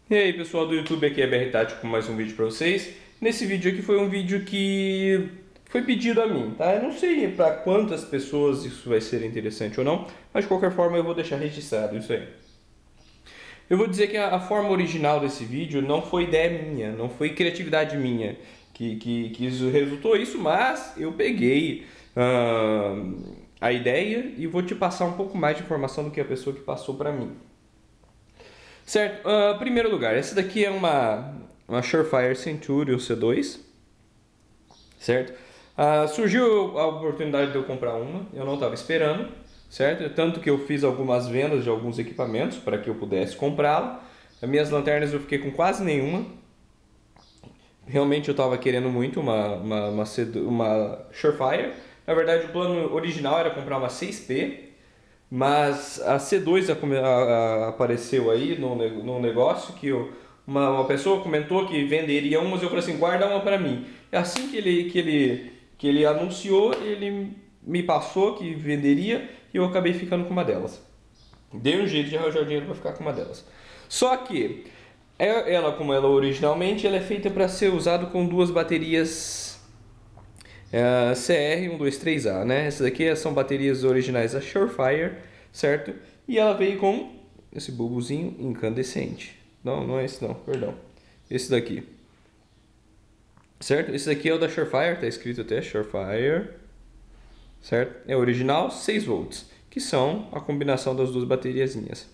E aí pessoal do YouTube, aqui é BR Tático com mais um vídeo pra vocês. Nesse vídeo aqui foi um vídeo que foi pedido a mim, tá? Eu não sei pra quantas pessoas isso vai ser interessante ou não, mas de qualquer forma eu vou deixar registrado isso aí. Eu vou dizer que a forma original desse vídeo não foi ideia minha, não foi criatividade minha que isso resultou isso, mas eu peguei a ideia e vou te passar um pouco mais de informação do que a pessoa que passou pra mim. Certo, primeiro lugar, essa daqui é uma Surefire Centurion C2, certo? Surgiu a oportunidade de eu comprar uma, eu não estava esperando, certo? Tanto que eu fiz algumas vendas de alguns equipamentos para que eu pudesse comprá-la. As minhas lanternas eu fiquei com quase nenhuma. Realmente eu estava querendo muito uma Surefire. Na verdade o plano original era comprar uma 6P, mas a C2 apareceu aí no negócio que uma pessoa comentou que venderia umas, eu falei assim, guarda uma para mim. E assim que ele anunciou, ele me passou que venderia e eu acabei ficando com uma delas. Dei um jeito de arranjar dinheiro para ficar com uma delas. Só que ela, como ela originalmente, ela é feita para ser usado com duas baterias CR123A, né? Essas aqui são baterias originais da Surefire, certo? E ela veio com esse bulbozinho incandescente. Não, não é esse não, perdão. Esse daqui. Certo? Esse daqui é o da Surefire, tá escrito até Surefire. Certo? É original, 6 volts, que são a combinação das duas bateriazinhas.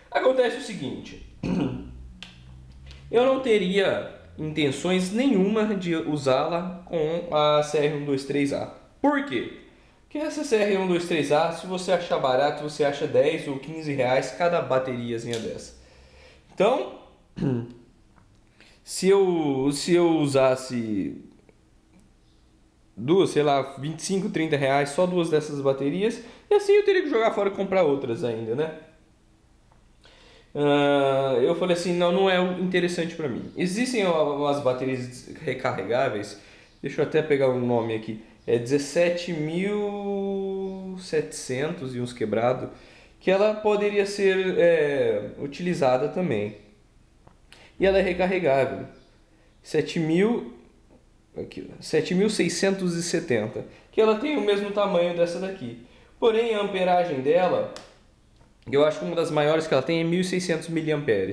Acontece o seguinte, eu não teria intenções nenhuma de usá-la com a CR123A. Por quê? Porque essa CR123A, se você achar barato, você acha 10 ou 15 reais cada bateriazinha dessa. Então, se eu usasse duas, sei lá, 25, 30 reais só duas dessas baterias, e assim eu teria que jogar fora e comprar outras ainda, né? Eu falei assim, não, não é interessante para mim. Existem umas baterias recarregáveis, deixa eu até pegar um nome aqui, é 17.700 e uns quebrado, que ela poderia ser utilizada também. E ela é recarregável, 7.000, aqui, 7.670, que ela tem o mesmo tamanho dessa daqui. Porém, a amperagem dela, eu acho que uma das maiores que ela tem é 1.600 mAh,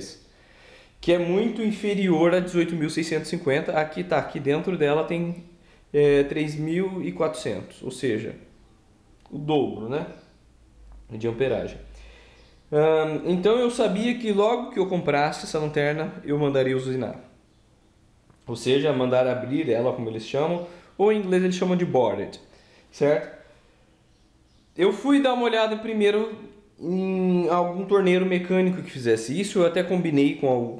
que é muito inferior a 18.650. Aqui tá, aqui dentro dela tem 3.400, ou seja, o dobro, né, de amperagem. Então eu sabia que logo que eu comprasse essa lanterna eu mandaria usinar, ou seja, mandar abrir ela, como eles chamam, ou em inglês eles chamam de boarded, certo? Eu fui dar uma olhada primeiro em algum torneiro mecânico que fizesse isso. Eu até combinei com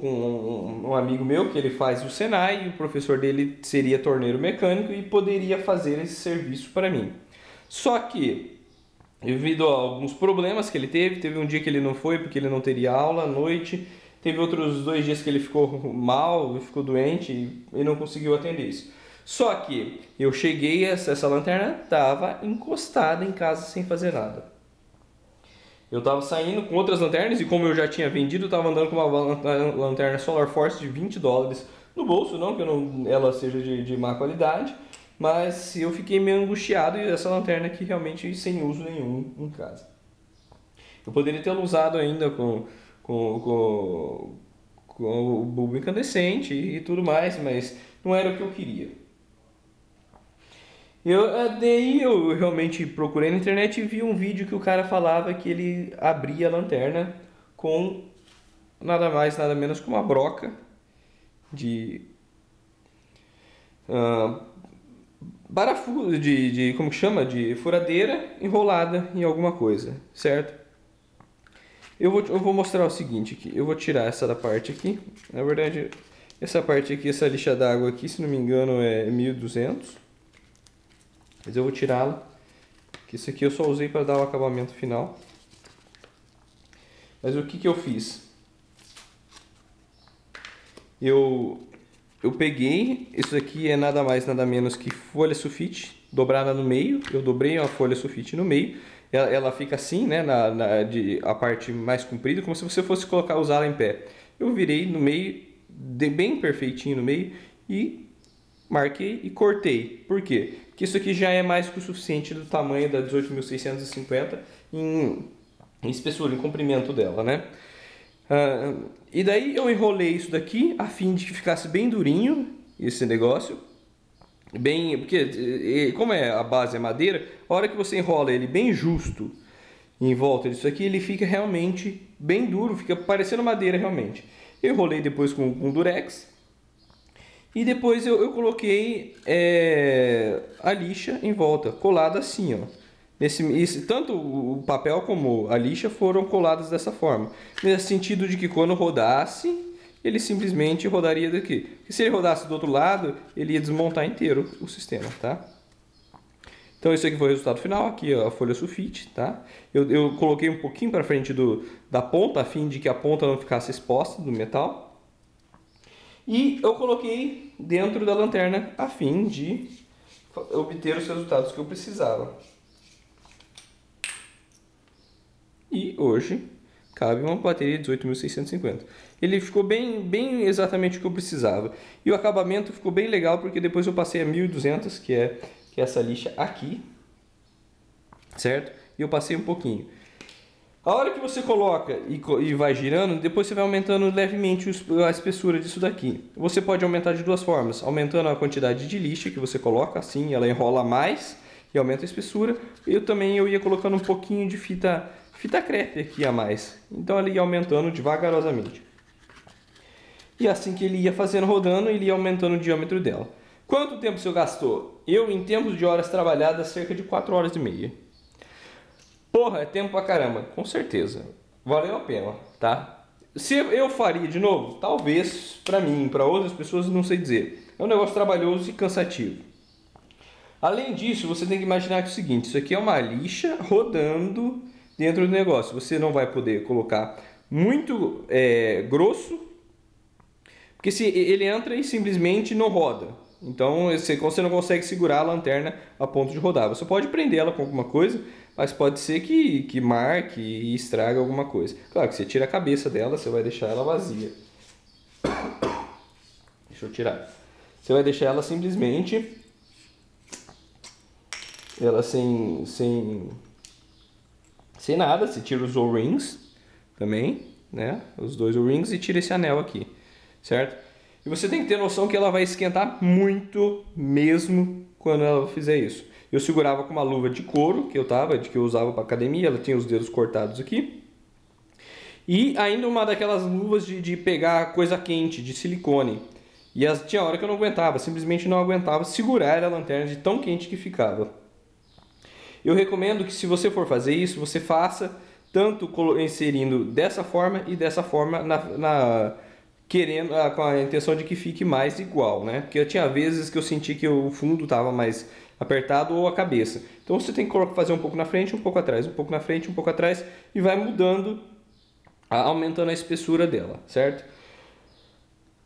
um amigo meu que ele faz o Senai e o professor dele seria torneiro mecânico e poderia fazer esse serviço para mim. Só que, devido a alguns problemas que ele teve um dia que ele não foi porque ele não teria aula à noite, teve outros 2 dias que ele ficou mal, ficou doente e não conseguiu atender isso. Só que eu cheguei, essa lanterna estava encostada em casa sem fazer nada. Eu estava saindo com outras lanternas e como eu já tinha vendido, eu estava andando com uma lanterna Solar Force de $20 no bolso, não que ela seja de má qualidade, mas eu fiquei meio angustiado e essa lanterna aqui realmente sem uso nenhum em casa. Eu poderia tê-la usado ainda com, com, com o bulbo incandescente e tudo mais, mas não era o que eu queria. Daí eu realmente procurei na internet e vi um vídeo que o cara falava que ele abria a lanterna com nada mais, nada menos que uma broca de parafuso, como que chama? De furadeira enrolada em alguma coisa, certo? Eu vou mostrar o seguinte aqui, eu vou tirar essa da parte aqui, na verdade essa parte aqui, essa lixa d'água aqui, se não me engano é 1.200. Mas eu vou tirá-la, que isso aqui eu só usei para dar o acabamento final. Mas o que eu fiz? Eu peguei, isso aqui é nada mais nada menos que folha sulfite dobrada no meio. Eu dobrei a folha sulfite no meio. Ela fica assim, né, a parte mais comprida, como se você fosse usá-la em pé. eu virei no meio, bem perfeitinho no meio, e marquei e cortei. Por quê? Porque isso aqui já é mais que o suficiente do tamanho da 18.650 em espessura, em comprimento dela, né? E daí eu enrolei isso daqui a fim de que ficasse bem durinho esse negócio. Bem, porque como a base é madeira, a hora que você enrola ele bem justo em volta disso aqui, ele fica realmente bem duro, fica parecendo madeira realmente. Eu enrolei depois com durex e depois eu coloquei a lixa em volta, colada assim, ó. Tanto o papel como a lixa foram colados dessa forma, nesse sentido de que quando rodasse, ele simplesmente rodaria daqui. Porque se ele rodasse do outro lado, ele ia desmontar inteiro o sistema, tá? Então esse aqui foi o resultado final, aqui ó, a folha sulfite, tá? Eu coloquei um pouquinho para frente da ponta, a fim de que a ponta não ficasse exposta do metal. E eu coloquei dentro da lanterna a fim de obter os resultados que eu precisava. E hoje cabe uma bateria de 18.650. Ele ficou bem exatamente o que eu precisava. E o acabamento ficou bem legal, porque depois eu passei a 1.200, que é essa lixa aqui, certo? E eu passei um pouquinho. A hora que você coloca e vai girando, depois você vai aumentando levemente a espessura disso daqui. Você pode aumentar de duas formas, aumentando a quantidade de lixa que você coloca, assim ela enrola mais e aumenta a espessura. Eu ia colocando um pouquinho de fita crepe aqui a mais, então ela ia aumentando devagarosamente. E assim que ele ia fazendo rodando, ele ia aumentando o diâmetro dela. Quanto tempo você gastou? Eu, em tempos de horas trabalhadas, cerca de 4 horas e meia. Porra, é tempo pra caramba. Com certeza. Valeu a pena, tá? Se eu faria de novo? Talvez, pra mim, pra outras pessoas, não sei dizer. É um negócio trabalhoso e cansativo. Além disso, você tem que imaginar que é o seguinte, isso aqui é uma lixa rodando dentro do negócio. Você não vai poder colocar muito grosso, porque se ele entra e simplesmente não roda. Então você não consegue segurar a lanterna a ponto de rodar. Você pode prender ela com alguma coisa, mas pode ser que marque e estrague alguma coisa. Claro que você tira a cabeça dela, você vai deixar ela vazia. Deixa eu tirar. Você vai deixar ela simplesmente ela sem nada. Você tira os O-rings também, né? Os dois O-rings e tira esse anel aqui, certo? E você tem que ter noção que ela vai esquentar muito mesmo quando ela fizer isso. Eu segurava com uma luva de couro que eu usava para academia, ela tinha os dedos cortados aqui. E ainda uma daquelas luvas de pegar coisa quente, de silicone. E tinha hora que eu não aguentava, simplesmente não aguentava segurar a lanterna de tão quente que ficava. Eu recomendo que se você for fazer isso, você faça tanto inserindo dessa forma e dessa forma com a intenção de que fique mais igual, né? Porque eu tinha vezes que eu senti que o fundo estava mais apertado ou a cabeça. Então você tem que fazer um pouco na frente, um pouco atrás, um pouco na frente, um pouco atrás e vai mudando, aumentando a espessura dela, certo?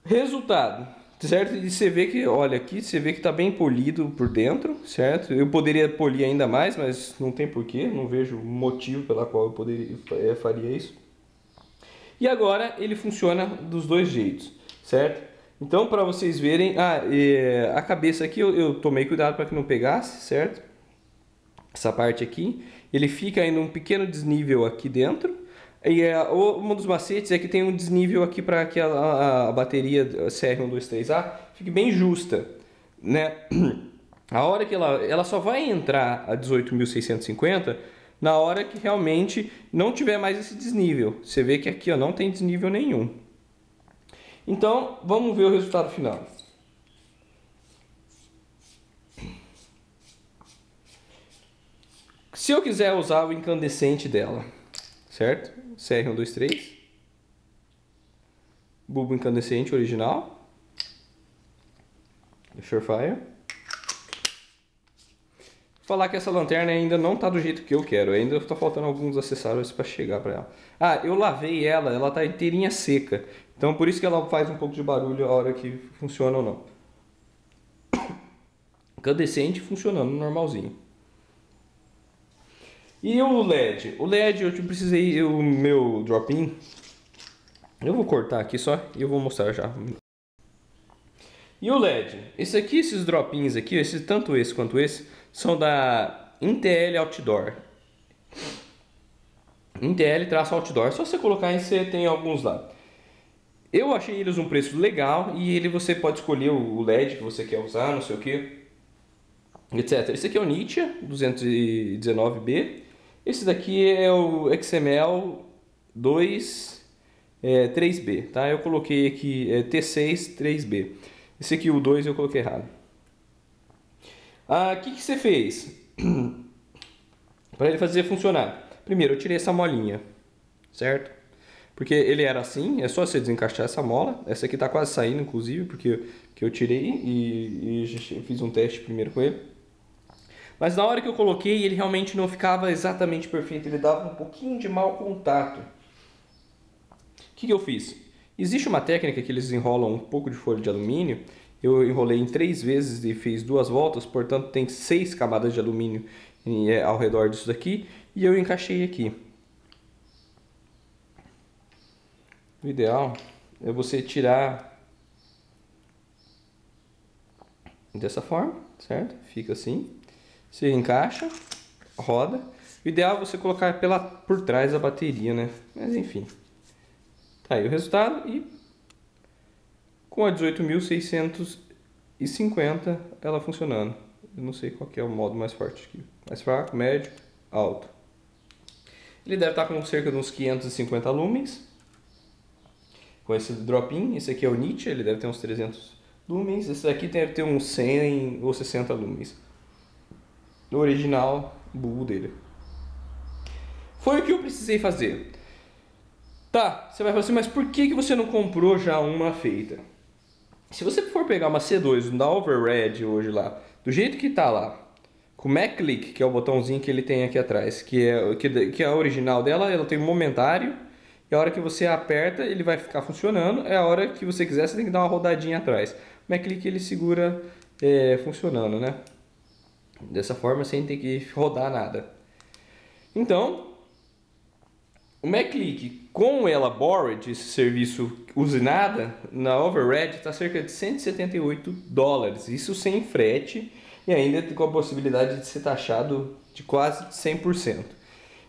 Resultado, certo? E você vê que, olha aqui, você vê que está bem polido por dentro, certo? Eu poderia polir ainda mais, mas não tem porquê, não vejo motivo pela qual eu faria isso. E agora ele funciona dos dois jeitos, certo? Então, para vocês verem, a cabeça aqui eu tomei cuidado para que não pegasse, certo? Essa parte aqui, ele fica ainda um pequeno desnível aqui dentro. E um dos macetes é que tem um desnível aqui para que a bateria CR123A fique bem justa, né? A hora que ela só vai entrar a 18.650 na hora que realmente não tiver mais esse desnível. Você vê que aqui ó, não tem desnível nenhum. Então, vamos ver o resultado final. Se eu quiser usar o incandescente dela, certo? CR123. Bulbo incandescente original. Surefire. Falar que essa lanterna ainda não está do jeito que eu quero, ainda está faltando alguns acessórios para chegar para ela. Eu lavei ela está inteirinha seca, então por isso que ela faz um pouco de barulho a hora que funciona ou não. Incandescente funcionando normalzinho. E o LED? O LED eu precisei, o meu drop-in, Eu vou cortar aqui só e eu vou mostrar já. E o LED? Esse aqui, esses dropinhos aqui, tanto esse quanto esse, são da Intel Outdoor. Intel-Outdoor. É só você colocar aí, você tem alguns lá. Eu achei eles um preço legal e você pode escolher o LED que você quer usar, não sei o que, etc. Esse aqui é o Nitia 219B. Esse daqui é o XML 2 3B, tá? Eu coloquei aqui T6 3B. Esse aqui, o 2, eu coloquei errado. O que você fez para ele fazer funcionar? Primeiro, eu tirei essa molinha, certo? Porque ele era assim, é só você desencaixar essa mola. Essa aqui tá quase saindo, inclusive, porque eu tirei e fiz um teste primeiro com ele. Mas na hora que eu coloquei, ele realmente não ficava exatamente perfeito, ele dava um pouquinho de mau contato. O que eu fiz? Existe uma técnica que eles enrolam um pouco de folha de alumínio. Eu enrolei em 3 vezes e fiz 2 voltas, portanto tem 6 camadas de alumínio ao redor disso daqui. E eu encaixei aqui. O ideal é você tirar dessa forma, certo? Fica assim. Você encaixa, roda. O ideal é você colocar por trás da bateria, né? Mas enfim. Tá aí o resultado e com a 18.650 ela funcionando. Eu não sei qual que é o modo mais forte aqui. Mais fraco, médio, alto. Ele deve estar com cerca de uns 550 lumens. Com esse drop-in. Esse aqui é o Nitia, ele deve ter uns 300 lumens. Esse daqui deve ter uns 100 ou 60 lumens. O original, o bulbo dele. Foi o que eu precisei fazer. Tá, você vai falar assim, mas por que você não comprou já uma feita? Se você for pegar uma C2 da Overred hoje lá, do jeito que tá lá, com o MacClick, que é o botãozinho que ele tem aqui atrás, que é a original dela, ela tem um momentário, e a hora que você aperta, ele vai ficar funcionando, é a hora que você quiser, você tem que dar uma rodadinha atrás. O MacClick ele segura funcionando, né? Dessa forma, sem ter que rodar nada. Então, o MacClick com ela Bored, esse serviço usinada, na Overred está cerca de $178. Isso sem frete e ainda com a possibilidade de ser taxado de quase 100%.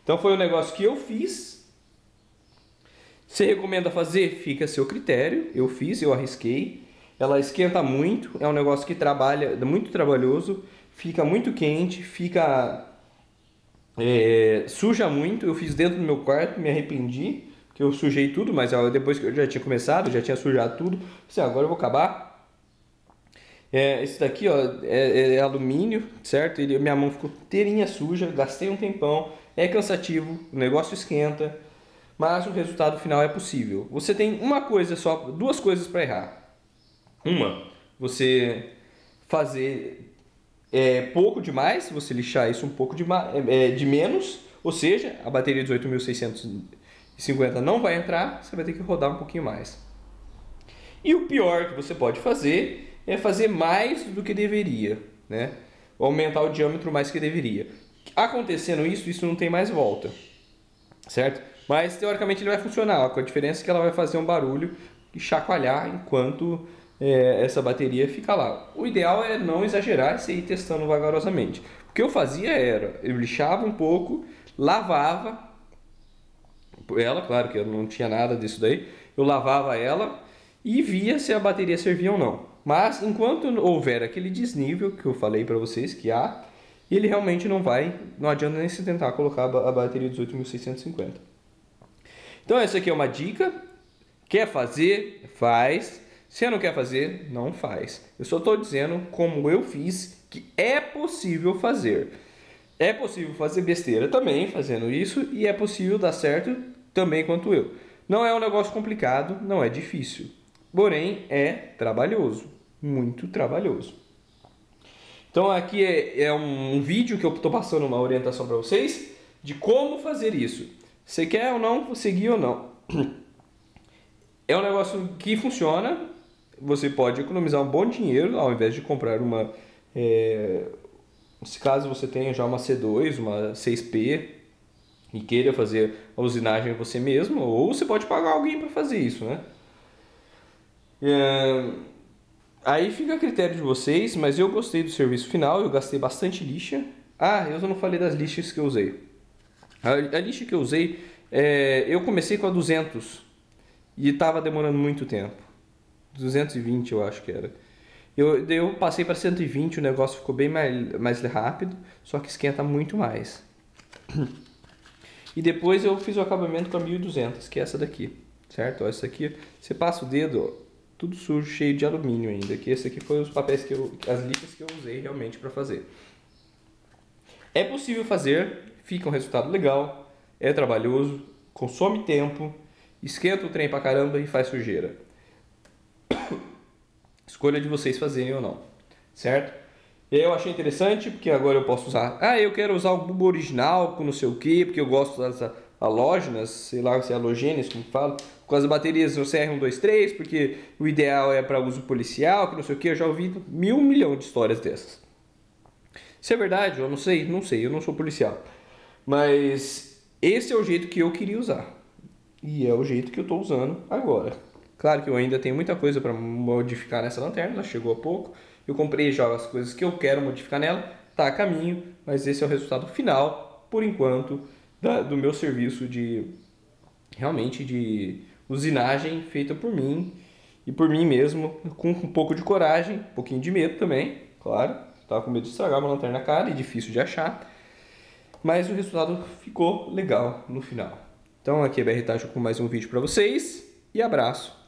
Então foi um negócio que eu fiz. Você recomenda fazer? Fica a seu critério. Eu fiz, eu arrisquei. Ela esquenta muito, é um negócio que trabalha, é muito trabalhoso, fica muito quente, fica... suja muito. Eu fiz dentro do meu quarto, me arrependi que eu sujei tudo, mas depois que eu já tinha começado, já tinha sujado tudo, agora eu vou acabar. Esse daqui ó, é alumínio, certo? Minha mão ficou inteirinha suja, gastei um tempão, é cansativo, o negócio esquenta, mas o resultado final é possível. Você tem uma coisa só, 2 coisas para errar. Uma, você fazer pouco demais, se você lixar isso um pouco de menos, ou seja, a bateria de 18.650 não vai entrar, você vai ter que rodar um pouquinho mais. E o pior que você pode fazer é fazer mais do que deveria, né? Ou aumentar o diâmetro mais que deveria. Acontecendo isso não tem mais volta, certo? Mas teoricamente ele vai funcionar, com a diferença que ela vai fazer um barulho e chacoalhar enquanto essa bateria fica lá. O ideal é não exagerar e você ir testando vagarosamente. O que eu fazia era, eu lixava um pouco, lavava ela, claro que eu não tinha nada disso daí, eu lavava ela e via se a bateria servia ou não. Mas enquanto houver aquele desnível que eu falei para vocês que há, ele realmente não adianta nem se tentar colocar a bateria de 18.650. Então essa aqui é uma dica. Quer fazer? Faz. Se não quer fazer, não faz. Eu só estou dizendo como eu fiz, que é possível fazer. É possível fazer besteira também fazendo isso e é possível dar certo também quanto eu. Não é um negócio complicado, não é difícil. Porém, é trabalhoso. Muito trabalhoso. Então aqui é um vídeo que eu estou passando uma orientação para vocês de como fazer isso. Você quer ou não, seguir ou não. É um negócio que funciona. Você pode economizar um bom dinheiro ao invés de comprar uma... se caso você tenha já uma C2, uma 6P, e queira fazer a usinagem você mesmo, ou você pode pagar alguém para fazer isso, né? Aí fica a critério de vocês, mas eu gostei do serviço final, eu gastei bastante lixa. Ah, eu não falei das lixas que eu usei. A lixa que eu usei, eu comecei com a 200 e estava demorando muito tempo. 220 eu acho que era. Daí eu passei para 120, o negócio ficou bem mais rápido, só que esquenta muito mais. E depois eu fiz o acabamento com a 1200, que é essa daqui, certo? Ó, essa aqui, você passa o dedo, ó, tudo sujo, cheio de alumínio ainda, que esse aqui foi os papéis as lixas que eu usei realmente para fazer. É possível fazer, fica um resultado legal, é trabalhoso, consome tempo, esquenta o trem pra caramba e faz sujeira. Escolha de vocês fazerem ou não, certo? E aí eu achei interessante porque agora eu posso usar. Ah, eu quero usar o bulbo original com não sei o que, porque eu gosto das halógenas, sei lá se é halogênias, como falo, com as baterias no CR123, porque o ideal é para uso policial, que não sei o que. Eu já ouvi 1.000.000 de histórias dessas. Se é verdade, eu não sei, eu não sou policial. Mas esse é o jeito que eu queria usar. E é o jeito que eu estou usando agora. Claro que eu ainda tenho muita coisa para modificar nessa lanterna, ela chegou há pouco. Eu comprei já as coisas que eu quero modificar nela, está a caminho, mas esse é o resultado final, por enquanto, do meu serviço de realmente de usinagem feita por mim e por mim mesmo, com um pouco de coragem, um pouquinho de medo também, claro. Estava com medo de estragar uma lanterna cara e difícil de achar, mas o resultado ficou legal no final. Então aqui é BR Tático com mais um vídeo para vocês e abraço!